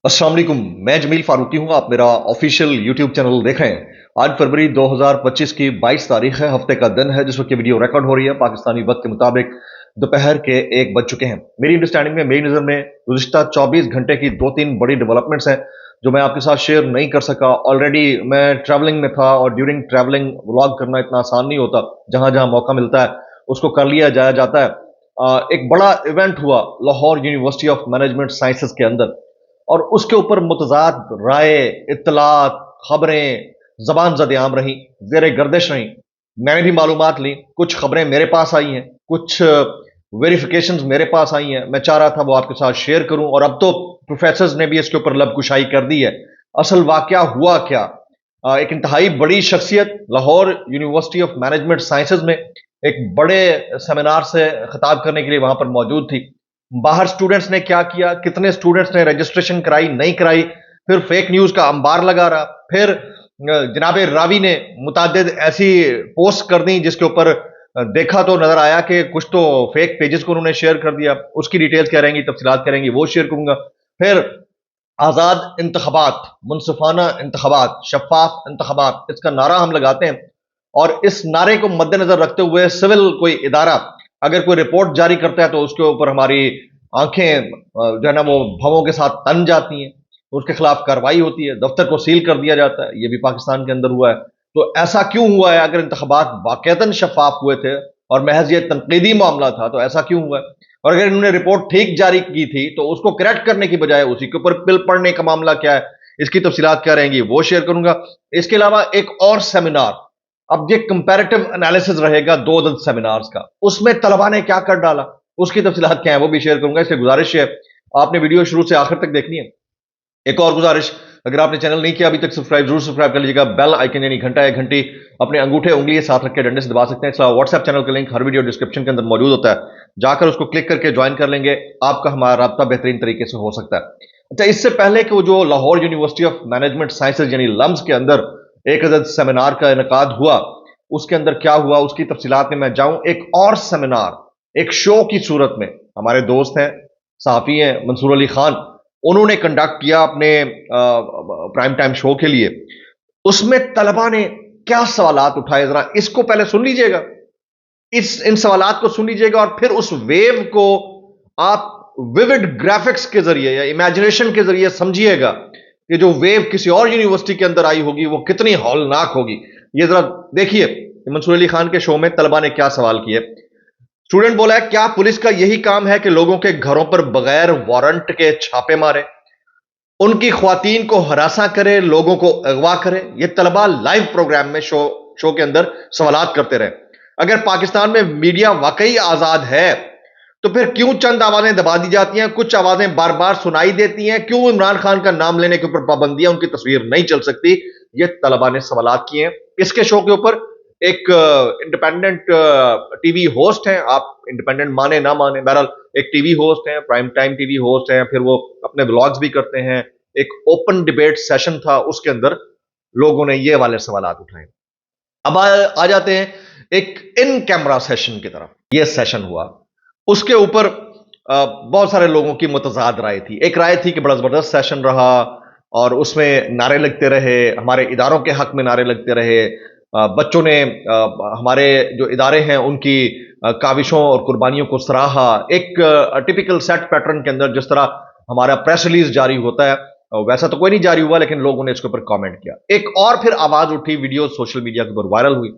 अस्सलाम वालेकुम। मैं जमील फारूकी हूँ। आप मेरा ऑफिशियल यूट्यूब चैनल देख रहे हैं। आज फरवरी 2025 की 22 तारीख है, हफ्ते का दिन है जिस वक्त ये वीडियो रिकॉर्ड हो रही है। पाकिस्तानी वक्त के मुताबिक दोपहर के 1 बज चुके हैं। मेरी अंडरस्टैंडिंग में, मेरी नज़र में गुज़िश्ता 24 घंटे की 2-3 बड़ी डेवलपमेंट्स हैं जो मैं आपके साथ शेयर नहीं कर सका। ऑलरेडी मैं ट्रैवलिंग में था और ड्यूरिंग ट्रैवलिंग व्लॉग करना इतना आसान नहीं होता। जहाँ जहाँ मौका मिलता है उसको कर लिया जाता है। एक बड़ा इवेंट हुआ Lahore university of management sciences के अंदर, और उसके ऊपर मुतजाद राय, इत्तलात, खबरें जबान जद-आम रहीं, ज़ेर गर्दिश रहीं। मैंने भी मालूमात ली, कुछ खबरें मेरे पास आई हैं, कुछ वेरिफिकेशंस मेरे पास आई हैं। मैं चाह रहा था वो आपके साथ शेयर करूं, और अब तो प्रोफेसर्स ने भी इसके ऊपर लबकुशाई कर दी है। असल वाकया हुआ क्या? एक इंतहाई बड़ी शख्सियत Lahore university of management sciences में एक बड़े सेमिनार से खिताब करने के लिए वहां पर मौजूद थी। बाहर स्टूडेंट्स ने क्या किया, कितने स्टूडेंट्स ने रजिस्ट्रेशन कराई, नहीं कराई, फिर फेक न्यूज का अंबार लगा रहा, फिर जनाब रावी ने मुतादिद ऐसी पोस्ट कर दी जिसके ऊपर देखा तो नजर आया कि कुछ तो फेक पेजेस को उन्होंने शेयर कर दिया। उसकी डिटेल्स क्या रहेंगी, तफसीलात क्या रहेंगी, वो शेयर करूंगा। फिर आजाद इंतखाबात, मुनसिफाना इंतखाबात, शफाफ इंतखाबात, इसका नारा हम लगाते हैं, और इस नारे को मद्देनजर रखते हुए सिविल कोई इदारा अगर कोई रिपोर्ट जारी करता है तो उसके ऊपर हमारी आंखें जो है ना वो भवों के साथ तन जाती हैं। उसके खिलाफ कार्रवाई होती है, दफ्तर को सील कर दिया जाता है। ये भी पाकिस्तान के अंदर हुआ है। तो ऐसा क्यों हुआ है? अगर इंतखाबात वाकईतन शफाफ हुए थे और महज ये तनकीदी मामला था तो ऐसा क्यों हुआ है? और अगर इन्होंने रिपोर्ट ठीक जारी की थी तो उसको करेक्ट करने की बजाय उसी के ऊपर पिल पड़ने का मामला क्या है, इसकी तफसीलात क्या रहेंगी, वो शेयर करूंगा। इसके अलावा एक और सेमिनार, अब ये कंपैरेटिव एनालिसिस रहेगा 2 दिन सेमिनार्स का, उसमें तलबा ने क्या कर डाला, उसकी तफसीलात क्या है वो भी शेयर करूंगा। इसलिए गुजारिश है आपने वीडियो शुरू से आखिर तक देखनी है। एक और गुजारिश, अगर आपने चैनल नहीं किया अभी तक, सब्सक्राइब जरूर सब्सक्राइब कर लीजिएगा। बेल आइकन यानी घंटा या घंटी अपने अंगूठे उंगली के साथ रख के डंडे से दबा सकते हैं। इसका व्हाट्सएप चैनल का लिंक हर वीडियो डिस्क्रिप्शन के अंदर मौजूद होता है, जाकर उसको क्लिक करके ज्वाइन कर लेंगे। आपका हमारा राब्ता बेहतरीन तरीके से हो सकता है। अच्छा, इससे पहले कि वो जो Lahore university of management sciences यानी लम्स के अंदर एक अदद सेमिनार का इनकाद हुआ, उसके अंदर क्या हुआ उसकी तफसीलात में मैं जाऊं। एक और सेमिनार एक शो की सूरत में हमारे दोस्त हैं, सहाफी हैं, मंसूर अली खान, उन्होंने कंडक्ट किया अपने प्राइम टाइम शो के लिए। उसमें तलबा ने क्या सवालात उठाए, जरा इसको पहले सुन लीजिएगा। इन सवालात को सुन लीजिएगा और फिर उस वेव को आप विविड ग्राफिक्स के जरिए या इमेजिनेशन के जरिए समझिएगा कि जो वेव किसी और यूनिवर्सिटी के अंदर आई होगी वो कितनी हौलनाक होगी। ये जरा देखिए मंसूर अली खान के शो में तलबा ने क्या सवाल किए। स्टूडेंट बोला है, क्या पुलिस का यही काम है कि लोगों के घरों पर बगैर वारंट के छापे मारे, उनकी ख्वातीन को हरासा करे, लोगों को अगवा करे? ये तलबा लाइव प्रोग्राम में शो के अंदर सवालात करते रहे। अगर पाकिस्तान में मीडिया वाकई आजाद है तो फिर क्यों चंद आवाजें दबा दी जाती हैं, कुछ आवाजें बार बार सुनाई देती हैं? क्यों इमरान खान का नाम लेने के ऊपर पाबंदियां, उनकी तस्वीर नहीं चल सकती? ये तलबा ने सवालात किए हैं इसके शो के ऊपर। एक इंडिपेंडेंट टीवी होस्ट हैं, आप इंडिपेंडेंट माने ना माने, बहरहाल एक टीवी होस्ट हैं, प्राइम टाइम टीवी होस्ट हैं, फिर वो अपने ब्लॉग्स भी करते हैं। एक ओपन डिबेट सेशन था, उसके अंदर लोगों ने ये वाले सवालात उठाए। अब आ जाते हैं एक इन कैमरा सेशन की तरफ। ये सेशन हुआ, उसके ऊपर बहुत सारे लोगों की मुतजाद राय थी। एक राय थी कि बड़ा जबरदस्त सेशन रहा और उसमें नारे लगते रहे, हमारे इदारों के हक में नारे लगते रहे। बच्चों ने हमारे जो इदारे हैं उनकी काविशों और कुर्बानियों को सराहा। एक टिपिकल सेट पैटर्न के अंदर जिस तरह हमारा प्रेस रिलीज जारी होता है वैसा तो कोई नहीं जारी हुआ, लेकिन लोगों ने इसके ऊपर कमेंट किया। एक और फिर आवाज उठी, वीडियो सोशल मीडिया के ऊपर वायरल हुई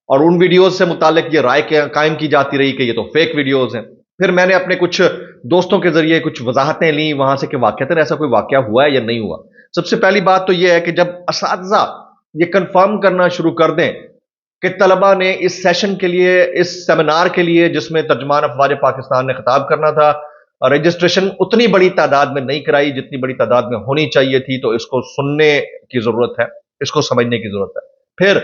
और उन वीडियोज से मुतालिक ये राय कायम की जाती रही कि ये तो फेक वीडियोज हैं। फिर मैंने अपने कुछ दोस्तों के जरिए कुछ वजाहतें ली वहां से कि वाकईतन ऐसा कोई वाकया हुआ है या नहीं हुआ। सबसे पहली बात तो यह है कि जब असातिज़ा ये कंफर्म करना शुरू कर दें कि तलबा ने इस सेशन के लिए, इस सेमिनार के लिए जिसमें तर्जमान अफवाज पाकिस्तान ने खिताब करना था, रजिस्ट्रेशन उतनी बड़ी तादाद में नहीं कराई जितनी बड़ी तादाद में होनी चाहिए थी, तो इसको सुनने की जरूरत है, इसको समझने की जरूरत है। फिर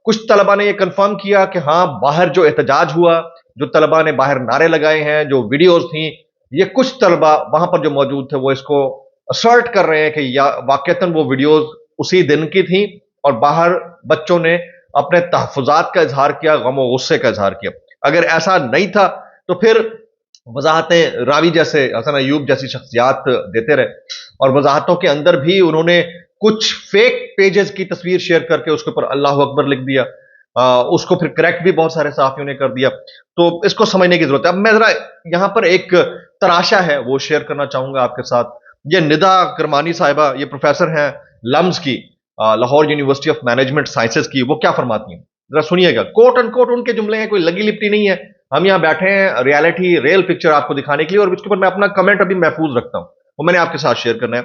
कुछ तलबा ने यह कंफर्म किया कि हाँ, बाहर जो एहतजाज हुआ, जो तलबा ने बाहर नारे लगाए हैं, जो वीडियोज थी, ये कुछ तलबा वहां पर जो मौजूद थे वो इसको असर्ट कर रहे हैं कि या वाकईतन वो वीडियोज उसी दिन की थी और बाहर बच्चों ने अपने तहफुजात का इजहार किया, गम और गुस्से का इजहार किया। अगर ऐसा नहीं था तो फिर वजाहतें रावी जैसे हसन अयूब जैसी शख्सियात देते रहे, और वजाहतों के अंदर भी उन्होंने कुछ फेक पेजेस की तस्वीर शेयर करके उसके ऊपर अल्लाह अकबर लिख दिया। उसको फिर करेक्ट भी बहुत सारे सहाफियों ने कर दिया। तो इसको समझने की जरूरत है। अब मैं जरा यहां पर एक तराशा है वो शेयर करना चाहूंगा आपके साथ। ये निदा करमानी साहिबा, ये प्रोफेसर हैं लम्स की, Lahore university of management sciences की। वो क्या फरमाती हैं जरा सुनिएगा, कोट एंड कोट उनके जुमले हैं, कोई लगी लिपटी नहीं है। हम यहाँ बैठे हैं रियलिटी रियल पिक्चर आपको दिखाने के लिए, और इसके ऊपर मैं अपना कमेंट अभी महफूज रखता हूं, वो मैंने आपके साथ शेयर करना है।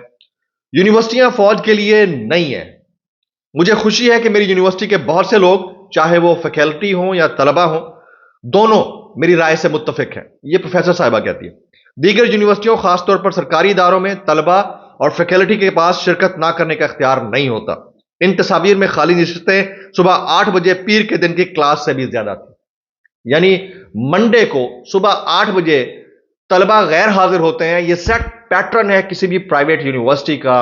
यूनिवर्सिटियां फौज के लिए नहीं है। मुझे खुशी है कि मेरी यूनिवर्सिटी के बहुत से लोग, चाहे वो फैकल्टी हो या तलबा हो, दोनों मेरी राय से मुत्तफिक हैं। ये प्रोफेसर साहिबा कहती है। दीगर यूनिवर्सिटियों, खासतौर पर सरकारी इदारों में तलबा और फैकल्टी के पास शिरकत ना करने का इख्तियार नहीं होता। इन तस्वीर में खाली नशिस्तें सुबह 8 बजे पीर के दिन की क्लास से भी ज्यादा थी। यानी मंडे को सुबह 8 बजे तलबा गैर हाजिर होते हैं। यह सेट पैटर्न है किसी भी प्राइवेट यूनिवर्सिटी का,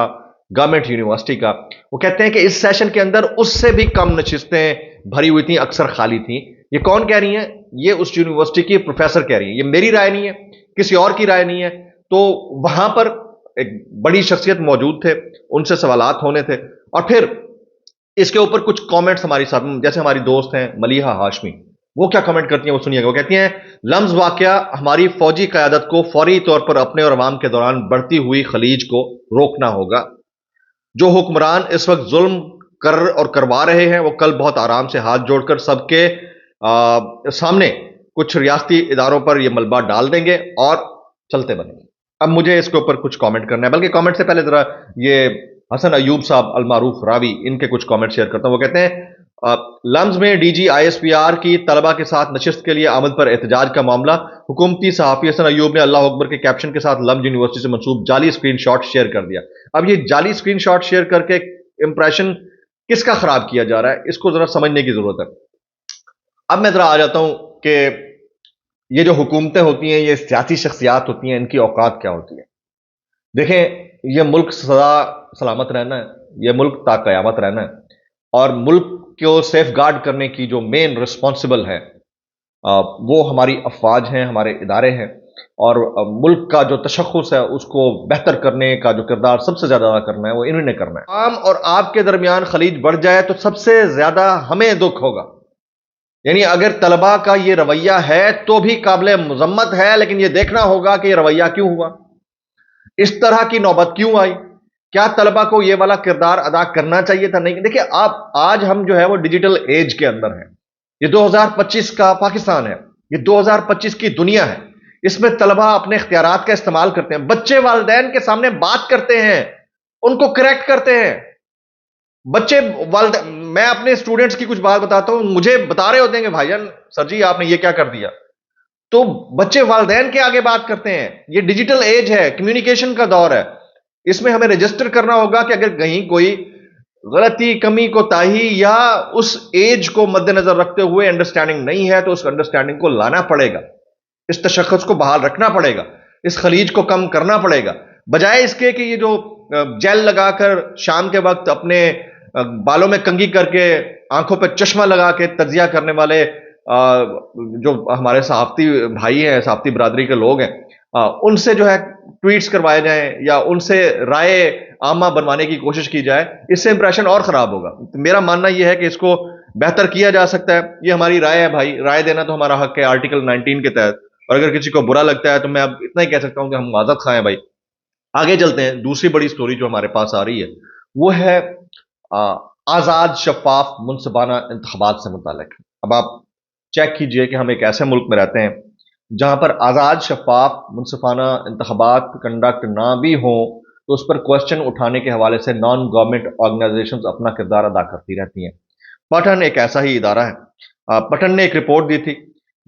गवर्नमेंट यूनिवर्सिटी का। वो कहते हैं कि इस सेशन के अंदर उससे भी कम नशिस्तें भरी हुई थी, अक्सर खाली थी। ये कौन कह रही हैं? ये उस यूनिवर्सिटी की प्रोफेसर कह रही हैं। ये मेरी राय नहीं है, किसी और की राय नहीं है। तो वहां पर एक बड़ी शख्सियत मौजूद थे, उनसे सवालात होने थे, और फिर इसके ऊपर कुछ कमेंट्स हमारी साथ, जैसे हमारी दोस्त हैं मलिहा हाशमी, वो क्या कमेंट करती हैं वो सुनिएगा। वो कहती हैं, लम्स वाकया हमारी फौजी क़यादत को फौरी तौर पर अपने और अवाम के दौरान बढ़ती हुई खलीज को रोकना होगा। जो हुक्मरान इस वक्त जुल्म कर और करवा रहे हैं, वो कल बहुत आराम से हाथ जोड़कर सबके सामने कुछ रियासती इदारों पर यह मलबा डाल देंगे और चलते बनेंगे। अब मुझे इसके ऊपर कुछ कमेंट करना है, बल्कि कमेंट से पहले जरा ये हसन अयूब साहब अलमारूफ रावी, इनके कुछ कमेंट शेयर करता हूं। वो कहते हैं, लम्स में डीजी आईएसपीआर की तलबा के साथ नशिस्त के लिए आमद पर एहतजाज का मामला। हुकूमती सहाफी हसन अयूब ने अल्लाह अकबर के कैप्शन के साथ लम्स यूनिवर्सिटी से मंसूब जाली स्क्रीन शॉट शेयर कर दिया। अब ये जाली स्क्रीन शॉट शेयर करके इंप्रेशन किसका खराब किया जा रहा है, इसको जरा समझने की जरूरत है। अब मैं जरा आ जाता हूं कि ये जो हुकूमतें होती हैं, ये सियासी शख्सियात होती हैं, इनकी औकात क्या होती है। देखें, यह मुल्क सदा सलामत रहना है, यह मुल्क ता कयामत रहना है, और मुल्क को सेफ गार्ड करने की जो मेन रिस्पॉन्सिबल है वो हमारी अफवाज हैं, हमारे इदारे हैं, और मुल्क का जो तशख़्ख़ुस है उसको बेहतर करने का जो किरदार सबसे ज्यादा अदा करना है वो इन्होंने करना है। आम और आपके दरमियान खलीज बढ़ जाए तो सबसे ज्यादा हमें दुख होगा। यानी अगर तलबा का ये रवैया है तो भी काबिल मजम्मत है, लेकिन ये देखना होगा कि ये रवैया क्यों हुआ, इस तरह की नौबत क्यों आई, क्या तलबा को ये वाला किरदार अदा करना चाहिए था? नहीं। देखिए, आप आज हम जो है वो डिजिटल एज के अंदर हैं। ये 2025 का पाकिस्तान है, ये 2025 की दुनिया है। इसमें तलबा अपने इख्तियारात का इस्तेमाल करते हैं, बच्चे वालिदैन के सामने बात करते हैं, उनको करेक्ट करते हैं। बच्चे मैं अपने स्टूडेंट्स की कुछ बात बताता हूं, मुझे बता रहे होते हैं कि भाईजान सर जी आपने ये क्या कर दिया। तो बच्चे वालिदैन के आगे बात करते हैं। ये डिजिटल एज है, कम्युनिकेशन का दौर है। इसमें हमें रजिस्टर करना होगा कि अगर कहीं कोई गलती, कमी, कोताही या उस एज को मद्देनजर रखते हुए अंडरस्टैंडिंग नहीं है तो उस अंडरस्टैंडिंग को लाना पड़ेगा, इस तशख़्ख़ुस को बहाल रखना पड़ेगा, इस खलीज को कम करना पड़ेगा, बजाय इसके कि ये जो जेल लगाकर शाम के वक्त अपने बालों में कंघी करके आंखों पर चश्मा लगा के तजिया करने वाले जो हमारे सहाफ़ती भाई हैं, सहाफ़ती बरादरी के लोग हैं, उनसे जो है ट्वीट्स करवाए जाएं या उनसे राय आमा बनवाने की कोशिश की जाए, इससे इंप्रेशन और खराब होगा। तो मेरा मानना यह है कि इसको बेहतर किया जा सकता है। ये हमारी राय है भाई, राय देना तो हमारा हक है आर्टिकल 19 के तहत, और अगर किसी को बुरा लगता है तो मैं अब इतना ही कह सकता हूं कि हम माजरत खाएं भाई। आगे चलते हैं। दूसरी बड़ी स्टोरी जो हमारे पास आ रही है वो है आजाद शफाफ मुनसिबाना इंतखाबात से मुतालिक। अब आप चेक कीजिए कि हम एक ऐसे मुल्क में रहते हैं जहां पर आजाद शफाफ मुनसिफाना इंतखाबात कंडक्ट ना भी हो तो उस पर क्वेश्चन उठाने के हवाले से नॉन गवर्नमेंट ऑर्गेनाइजेशंस अपना किरदार अदा करती रहती हैं। पटन एक ऐसा ही इदारा है। पटन ने एक रिपोर्ट दी थी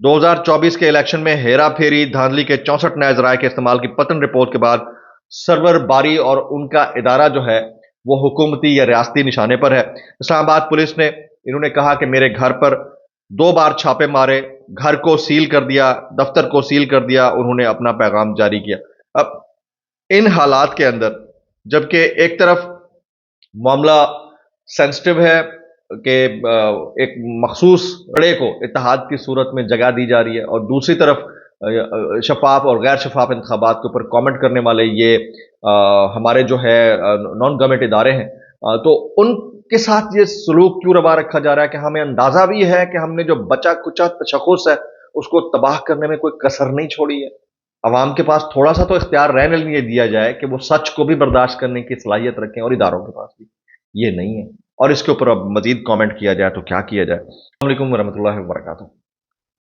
2024 के इलेक्शन में हेरा फेरी धांधली के 64 नए जराये के इस्तेमाल की पतन रिपोर्ट के बाद सरवर बारी और उनका इदारा जो है वो हुकूमती या रियासती निशाने पर है। इस्लामाबाद पुलिस ने, इन्होंने कहा कि मेरे घर पर 2 बार छापे मारे, घर को सील कर दिया, दफ्तर को सील कर दिया, उन्होंने अपना पैगाम जारी किया। अब इन हालात के अंदर, जबकि एक तरफ मामला सेंसिटिव है कि एक मखसूस अड़े को इत्तेहाद की सूरत में जगह दी जा रही है, और दूसरी तरफ शफ़ाफ़ और गैर शफ़ाफ़ इंतखाबात के ऊपर कमेंट करने वाले ये हमारे जो है नॉन गवर्नमेंट इदारे हैं, तो उनके साथ ये सलूक क्यों रवा रखा जा रहा है कि हमें अंदाज़ा भी है कि हमने जो बचा-कुचा तशख़्ख़ुस है, उसको तबाह करने में कोई कसर नहीं छोड़ी है। अवाम के पास थोड़ा-सा तो इख्तियार रहने लिए दिया जाए कि वो सच को भी बर्दाश्त करने की सलाहियत रखें, और इदारों के पास भी ये नहीं है। और इसके ऊपर अब मज़ीद कमेंट किया जाए तो क्या किया जाए? अस्सलाम वालेकुम वरहमतुल्लाहि वबरकातुहू।